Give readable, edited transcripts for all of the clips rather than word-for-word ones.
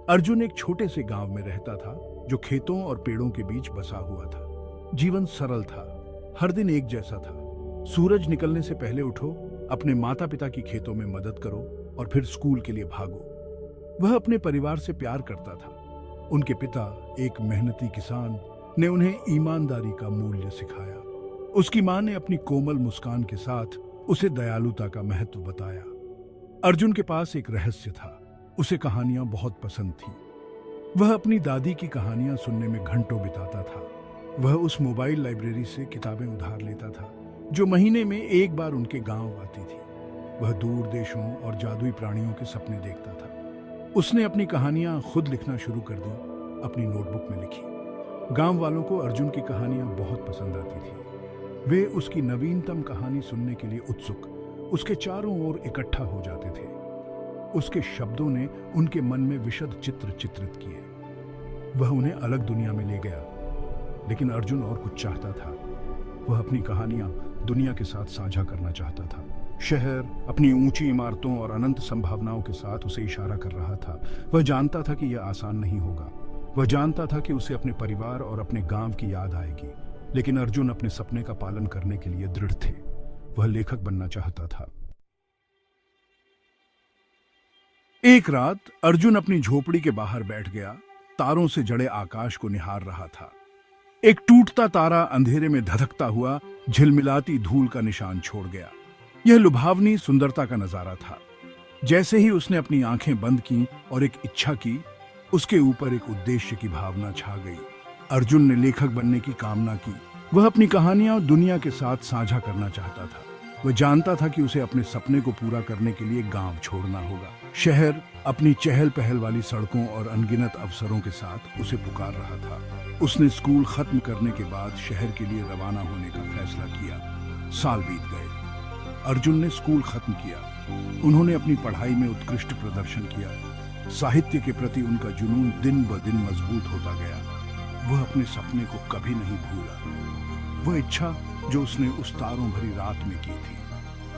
अर्जुन एक छोटे से गांव में रहता था जो खेतों और पेड़ों के बीच बसा हुआ था। जीवन सरल था, हर दिन एक जैसा था। सूरज निकलने से पहले उठो, अपने माता पिता की खेतों में मदद करो और फिर स्कूल के लिए भागो। वह अपने परिवार से प्यार करता था। उनके पिता, एक मेहनती किसान, ने उन्हें ईमानदारी का मूल्य सिखाया। उसकी मां ने अपनी कोमल मुस्कान के साथ उसे दयालुता का महत्व बताया। अर्जुन के पास एक रहस्य था, उसे कहानियां बहुत पसंद थी। वह अपनी दादी की कहानियां सुनने में घंटों बिताता था। वह उस मोबाइल लाइब्रेरी से किताबें उधार लेता था जो महीने में एक बार उनके गांव आती थी। वह दूर देशों और जादुई प्राणियों के सपने देखता था। उसने अपनी कहानियां खुद लिखना शुरू कर दी, अपनी नोटबुक में लिखी। गांव वालों को अर्जुन की कहानियां बहुत पसंद आती थी। वे उसकी नवीनतम कहानी सुनने के लिए उत्सुक उसके चारों ओर इकट्ठा हो जाते थे। उसके शब्दों ने उनके मन में विशद चित्र चित्रित किए। वह उन्हें अलग दुनिया में ले गया, लेकिन अर्जुन और कुछ चाहता था। वह अपनी कहानियां दुनिया के साथ साझा करना चाहता था। शहर अपनी ऊंची इमारतों और अनंत संभावनाओं के साथ उसे इशारा कर रहा था। वह जानता था कि यह आसान नहीं होगा। वह जानता था कि उसे अपने परिवार और अपने गांव की याद आएगी, लेकिन अर्जुन अपने सपने का पालन करने के लिए दृढ़ थे। वह लेखक बनना चाहता था। एक रात अर्जुन अपनी झोपड़ी के बाहर बैठ गया, तारों से जड़े आकाश को निहार रहा था। एक टूटता तारा अंधेरे में धधकता हुआ झिलमिलाती धूल का निशान छोड़ गया। यह लुभावनी सुंदरता का नजारा था। जैसे ही उसने अपनी आंखें बंद की और एक इच्छा की, उसके ऊपर एक उद्देश्य की भावना छा गई। अर्जुन ने लेखक बनने की कामना की। वह अपनी कहानियां दुनिया के साथ साझा करना चाहता था। वह जानता था कि उसे अपने सपने को पूरा करने के लिए गांव छोड़ना होगा। शहर अपनी चहल पहल वाली सड़कों और अनगिनत अवसरों के साथ उसे पुकार रहा था। उसने स्कूल खत्म करने के बाद शहर के लिए रवाना होने का फैसला किया। साल बीत गए। अर्जुन ने स्कूल खत्म किया। उन्होंने अपनी पढ़ाई में उत्कृष्ट प्रदर्शन किया। साहित्य के प्रति उनका जुनून दिन ब दिन मजबूत होता गया। वह अपने सपने को कभी नहीं भूला। वह इच्छा जो उसने उस तारों भरी रात में की थी।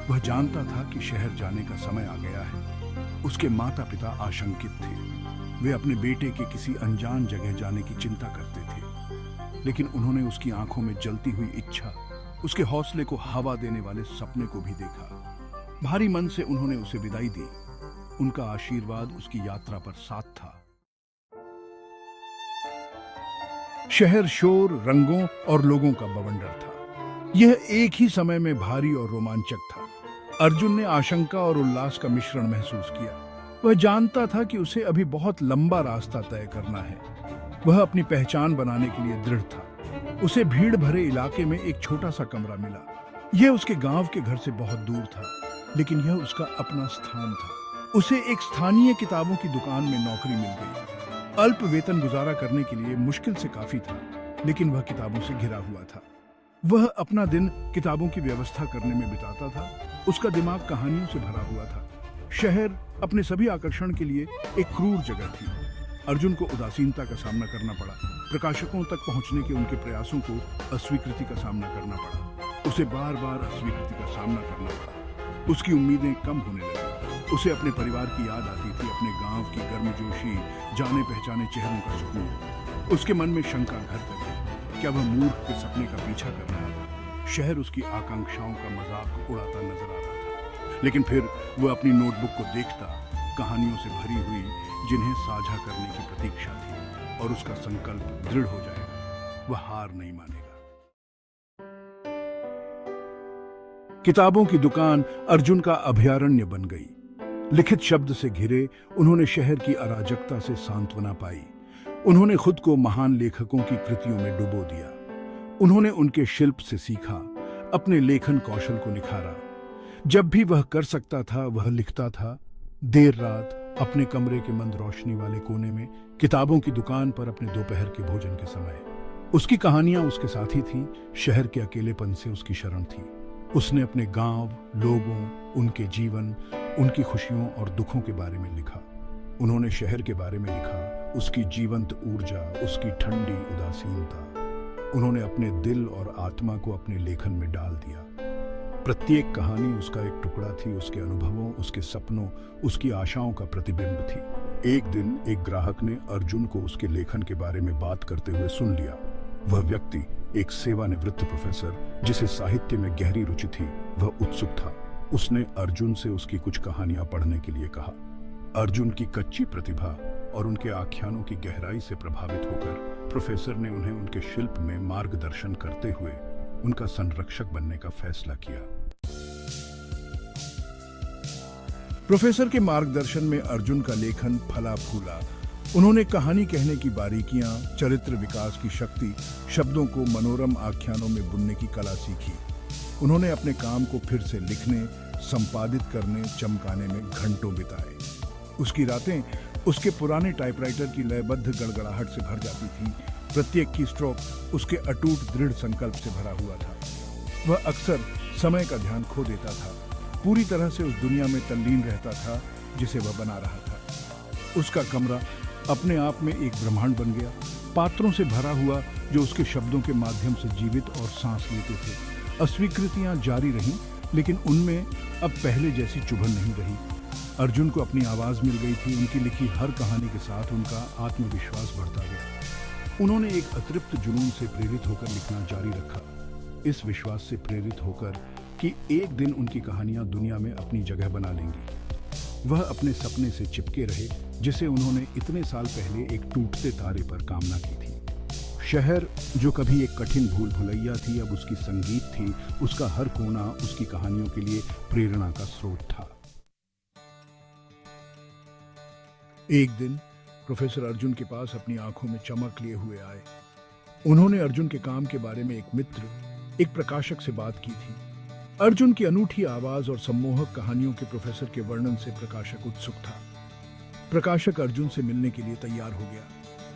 वह जानता था कि शहर जाने का समय आ गया है। उसके माता पिता आशंकित थे। वे अपने बेटे के किसी अनजान जगह जाने की चिंता करते थे, लेकिन उन्होंने उसकी आंखों में जलती हुई इच्छा, उसके हौसले को हवा देने वाले सपने को भी देखा। भारी मन से उन्होंने उसे विदाई दी। उनका आशीर्वाद उसकी यात्रा पर साथ था। शहर शोर, रंगों और लोगों का बवंडर था। यह एक ही समय में भारी और रोमांचक था। अर्जुन ने आशंका और उल्लास का मिश्रण महसूस किया। वह जानता था कि उसे अभी बहुत लंबा रास्ता तय करना है। वह अपनी पहचान बनाने के लिए दृढ़ था। उसे भीड़ भरे इलाके में एक छोटा सा कमरा मिला। यह उसके गांव के घर से बहुत दूर था, लेकिन यह उसका अपना स्थान था। उसे एक स्थानीय किताबों की दुकान में नौकरी मिल गई। अल्प वेतन गुजारा करने के लिए मुश्किल से काफी था, लेकिन वह किताबों से घिरा हुआ था। वह अपना दिन किताबों की व्यवस्था करने में बिताता था। उसका दिमाग कहानियों से भरा हुआ था। शहर अपने सभी आकर्षण के लिए एक क्रूर जगह थी। अर्जुन को उदासीनता का सामना करना पड़ा। प्रकाशकों तक पहुंचने के उनके प्रयासों को अस्वीकृति का सामना करना पड़ा। उसे बार बार अस्वीकृति का सामना करना पड़ा। उसकी उम्मीदें कम होने लगी। उसे अपने परिवार की याद आती थी, अपने गांव की गर्मजोशी, जाने पहचाने चेहरों का सुकून। उसके मन में शंका घर कर गई। क्या वह मूर्ख के सपने का पीछा कर रहा था? शहर उसकी आकांक्षाओं का मजाक उड़ाता नजर आ रहा था। लेकिन फिर वह अपनी नोटबुक को देखता, कहानियों से भरी हुई, जिन्हें साझा करने की प्रतीक्षा थी, और उसका संकल्प दृढ़ हो जाएगा। वह हार नहीं मानेगा। किताबों की दुकान अर्जुन का अभयारण्य बन गई। लिखित शब्द से घिरे उन्होंने शहर की अराजकता से सांत्वना पाई। उन्होंने खुद को महान लेखकों की कृतियों में डुबो दिया। उन्होंने उनके शिल्प से सीखा, अपने लेखन कौशल को निखारा। जब भी वह कर सकता था वह लिखता था। देर रात अपने कमरे के मंद रोशनी वाले कोने में, किताबों की दुकान पर अपने दोपहर के भोजन के समय। उसकी कहानियां उसके साथी थीं। शहर के अकेलेपन से उसकी शरण थी। उसने अपने गांव, लोगों, उनके जीवन, उनकी खुशियों और दुखों के बारे में लिखा। उन्होंने शहर के बारे में लिखा, उसकी जीवंत ऊर्जा, उसकी ठंडी उदासीनता। उन्होंने अपने दिल और आत्मा को अपने लेखन में डाल दिया। प्रत्येक कहानी उसका एक टुकड़ा थी, उसके अनुभवों, उसके सपनों, उसकी आशाओं का प्रतिबिंब थी। एक दिन एक ग्राहक ने अर्जुन को उसके लेखन के बारे में बात करते हुए सुन लिया। वह व्यक्ति एक सेवानिवृत्त प्रोफेसर जिसे साहित्य में गहरी रुचि थी, वह उत्सुक था। उसने अर्जुन से उसकी कुछ कहानियां पढ़ने के लिए कहा। अर्जुन की कच्ची प्रतिभा और उनके आख्यानों की गहराई से प्रभावित होकर प्रोफेसर ने उन्हें उनके शिल्प में मार्गदर्शन करते हुए उनका संरक्षक बनने का फैसला किया। प्रोफेसर के मार्गदर्शन में अर्जुन का लेखन फला फूला। उन्होंने कहानी कहने की बारीकियां, चरित्र विकास की शक्ति, शब्दों को मनोरम आख्यानों में बुनने की कला सीखी। उन्होंने अपने काम को फिर से लिखने, संपादित करने, चमकाने में घंटों बिताए। उसकी रातें उसके पुराने टाइपराइटर की लयबद्ध गड़गड़ाहट से भर जाती थी। प्रत्येक की स्ट्रोक उसके अटूट दृढ़ संकल्प से भरा हुआ था। वह अक्सर समय का ध्यान खो देता था, पूरी तरह से उस दुनिया में तल्लीन रहता था जिसे वह बना रहा था। उसका कमरा अपने आप में एक ब्रह्मांड बन गया, पात्रों से भरा हुआ जो उसके शब्दों के माध्यम से जीवित और सांस लेते थे। अस्वीकृतियां जारी रहीं, लेकिन उनमें अब पहले जैसी चुभन नहीं रही। अर्जुन को अपनी आवाज मिल गई थी। उनकी लिखी हर कहानी के साथ उनका आत्मविश्वास बढ़ता गया। उन्होंने एक अतृप्त जुनून से प्रेरित होकर लिखना जारी रखा, इस विश्वास से प्रेरित होकर कि एक दिन उनकी कहानियां दुनिया में अपनी जगह बना लेंगी। वह अपने सपने से चिपके रहे जिसे उन्होंने इतने साल पहले एक टूटते तारे पर कामना की थी। शहर जो कभी एक कठिन भूल भुलैया थी, अब उसकी संगीत थी। उसका हर कोना उसकी कहानियों के लिए प्रेरणा का स्रोत था। एक दिन प्रोफेसर अर्जुन के पास अपनी आंखों में चमक लिए हुए आए। उन्होंने अर्जुन के काम के बारे में एक मित्र, एक प्रकाशक से बात की थी। अर्जुन की अनूठी आवाज और सम्मोहक कहानियों के प्रोफेसर के वर्णन से प्रकाशक उत्सुक था। प्रकाशक अर्जुन से मिलने के लिए तैयार हो गया।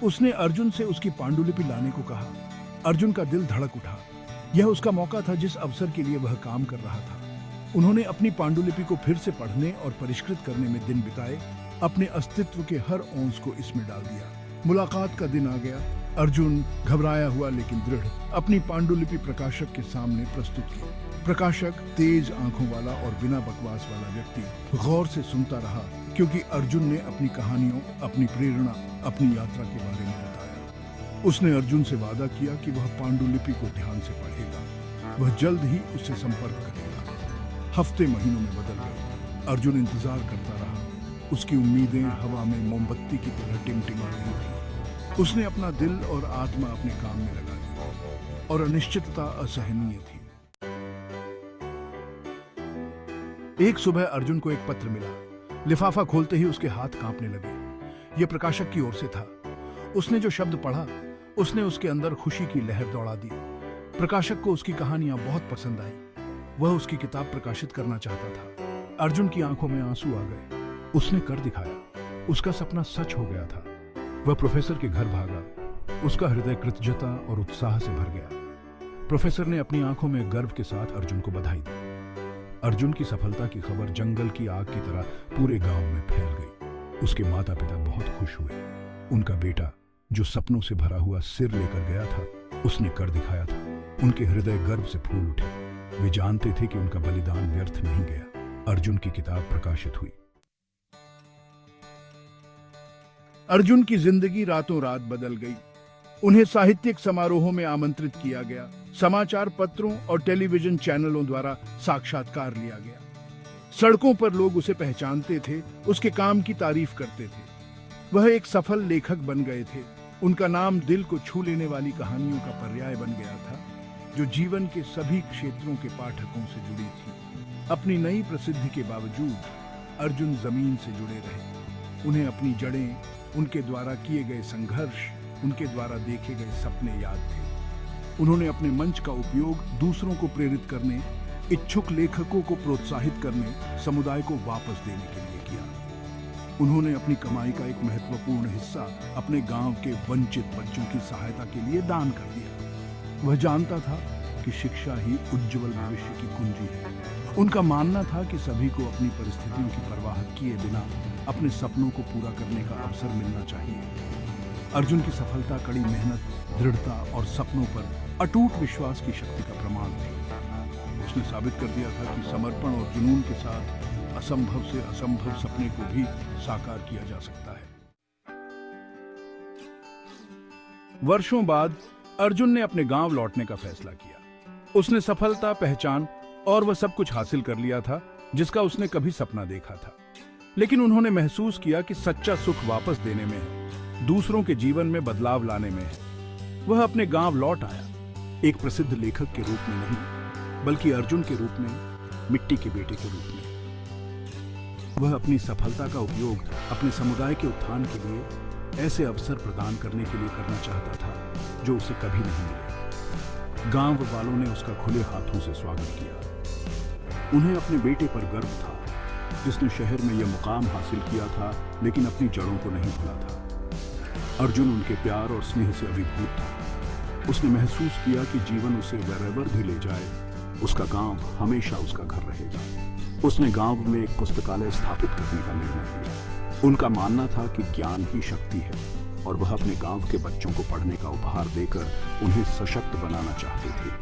उसने अर्जुन से उसकी पांडुलिपि लाने को कहा। अर्जुन का दिल धड़क उठा। यह उसका मौका था जिस अवसर के लिए वह काम कर रहा था। उन्होंने अपनी पांडुलिपि को फिर से पढ़ने और परिष्कृत करने में दिन बिताए। अपने अस्तित्व के हर अंश को इसमें डाल दिया। मुलाकात का दिन आ गया। अर्जुन घबराया हुआ लेकिन दृढ़ अपनी पांडुलिपि प्रकाशक के सामने प्रस्तुत की। प्रकाशक तेज आंखों वाला और बिना बकवास वाला व्यक्ति गौर से सुनता रहा, क्योंकि अर्जुन ने अपनी कहानियों, अपनी प्रेरणा, अपनी यात्रा के बारे में बताया। उसने अर्जुन से वादा किया कि वह पांडुलिपि को ध्यान से पढ़ेगा। वह जल्द ही उससे संपर्क करेगा। हफ्ते महीनों में बदल गए। अर्जुन इंतजार करता रहा। उसकी उम्मीदें हवा में मोमबत्ती की तरह टिमटिमा रही थी। उसने अपना दिल और आत्मा अपने काम में लगा दी और अनिश्चितता असहनीय थी। एक सुबह अर्जुन को एक पत्र मिला। लिफाफा खोलते ही उसके हाथ कांपने लगे। यह प्रकाशक की ओर से था। उसने जो शब्द पढ़ा, उसने उसके अंदर खुशी की लहर दौड़ा दी। प्रकाशक को उसकी कहानियां बहुत पसंद आई। वह उसकी किताब प्रकाशित करना चाहता था। अर्जुन की आंखों में आंसू आ गए। उसने कर दिखाया। उसका सपना सच हो गया था। वह प्रोफेसर के घर भागा। उसका हृदय कृतज्ञता और उत्साह से भर गया। प्रोफेसर ने अपनी आंखों में गर्व के साथ अर्जुन को बधाई दी। अर्जुन की सफलता की खबर जंगल की आग की तरह पूरे गांव में फैल गई। उसके माता पिता बहुत खुश हुए। उनका बेटा जो सपनों से भरा हुआ सिर लेकर गया था, उसने कर दिखाया था। उनके हृदय गर्व से फूल उठे। वे जानते थे कि उनका बलिदान व्यर्थ नहीं गया। अर्जुन की किताब प्रकाशित हुई। अर्जुन की जिंदगी रातों रात बदल गई। उन्हें साहित्यिक समारोहों में आमंत्रित किया गया। समाचार पत्रों और टेलीविजन चैनलों द्वारा साक्षात्कार लिया गया। सड़कों पर लोग उसे पहचानते थे, उसके काम की तारीफ करते थे। वह एक सफल लेखक बन गए थे। उनका नाम दिल को छू लेने वाली कहानियों का पर्याय बन गया था, जो जीवन के सभी क्षेत्रों के पाठकों से जुड़ी थी। अपनी नई प्रसिद्धि के बावजूद अर्जुन जमीन से जुड़े रहे। उन्हें अपनी जड़ें, उनके द्वारा किए गए संघर्ष, उनके द्वारा देखे गए सपने याद थे। उन्होंने अपने मंच का उपयोग दूसरों को प्रेरित करने, इच्छुक लेखकों को प्रोत्साहित करने, समुदाय को वापस देने के लिए किया। उन्होंने अपनी कमाई का एक महत्वपूर्ण हिस्सा अपने गांव के वंचित बच्चों की सहायता के लिए दान कर दिया। वह जानता था कि शिक्षा ही उज्जवल भविष्य की कुंजी है। उनका मानना था कि सभी को अपनी परिस्थितियों की परवाह किए बिना अपने सपनों को पूरा करने का अवसर मिलना चाहिए। अर्जुन की सफलता कड़ी मेहनत, दृढ़ता और सपनों पर अटूट विश्वास की शक्ति का प्रमाण थी। उसने साबित कर दिया था कि समर्पण और जुनून के साथ असंभव से असंभव सपने को भी साकार किया जा सकता है। वर्षों बाद अर्जुन ने अपने गांव लौटने का फैसला किया। उसने सफलता, पहचान और वह सब कुछ हासिल कर लिया था जिसका उसने कभी सपना देखा था। लेकिन उन्होंने महसूस किया कि सच्चा सुख वापस देने में है, दूसरों के जीवन में बदलाव लाने में है। वह अपने गांव लौट आया, एक प्रसिद्ध लेखक के रूप में नहीं, बल्कि अर्जुन के रूप में, मिट्टी के बेटे के रूप में। वह अपनी सफलता का उपयोग अपने समुदाय के उत्थान के लिए ऐसे अवसर प्रदान करने के लिए करना चाहता था जो उसे कभी नहीं मिले। गांव वालों ने उसका खुले हाथों से स्वागत किया। उन्हें अपने बेटे पर गर्व था, जिसने शहर में यह मुकाम हासिल किया था लेकिन अपनी जड़ों को नहीं भूला था। अर्जुन उनके प्यार और स्नेह से अभिभूत था। उसने महसूस किया कि जीवन उसे wherever भी ले जाए, उसका गांव हमेशा उसका घर रहेगा। उसने गांव में एक पुस्तकालय स्थापित करने का निर्णय लिया। उनका मानना था कि ज्ञान ही शक्ति है और वह अपने गांव के बच्चों को पढ़ने का उपहार देकर उन्हें सशक्त बनाना चाहते थे।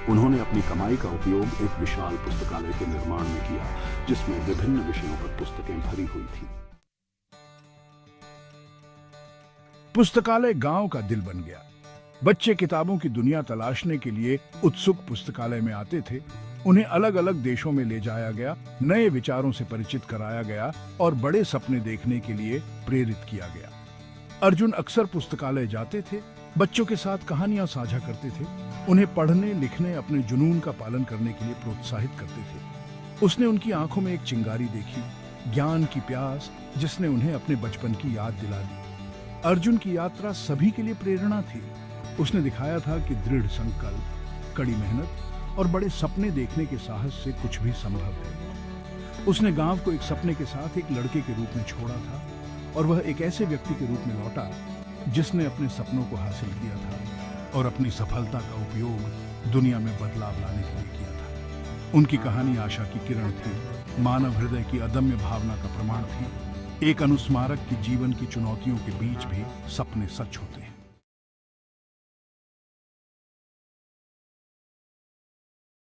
उन्होंने अपनी कमाई का उपयोग एक विशाल पुस्तकालय के निर्माण में किया, जिसमें विभिन्न विषयों पर पुस्तकें भरी हुई थी। पुस्तकालय गांव का दिल बन गया। बच्चे किताबों की दुनिया तलाशने के लिए उत्सुक पुस्तकालय में आते थे। उन्हें अलग अलग देशों में ले जाया गया, नए विचारों से परिचित कराया गया और बड़े सपने देखने के लिए प्रेरित किया गया। अर्जुन अक्सर पुस्तकालय जाते थे, बच्चों के साथ कहानियां साझा करते थे, उन्हें पढ़ने, लिखने, अपने जुनून का पालन करने के लिए प्रोत्साहित करते थे। उसने उनकी आंखों में एक चिंगारी देखी, ज्ञान की प्यास, जिसने उन्हें अपने बचपन की याद दिला दी। अर्जुन की यात्रा सभी के लिए प्रेरणा थी। उसने दिखाया था कि दृढ़ संकल्प, कड़ी मेहनत और बड़े सपने देखने के साहस से कुछ भी संभव है। उसने गांव को एक सपने के साथ एक लड़के के रूप में छोड़ा था और वह एक ऐसे व्यक्ति के रूप में लौटा जिसने अपने सपनों को हासिल किया था और अपनी सफलता का उपयोग दुनिया में बदलाव लाने के लिए किया था। उनकी कहानी आशा की किरण थी, मानव हृदय की अदम्य भावना का प्रमाण थी। एक अनुस्मारक कि जीवन की चुनौतियों के बीच भी सपने सच होते हैं।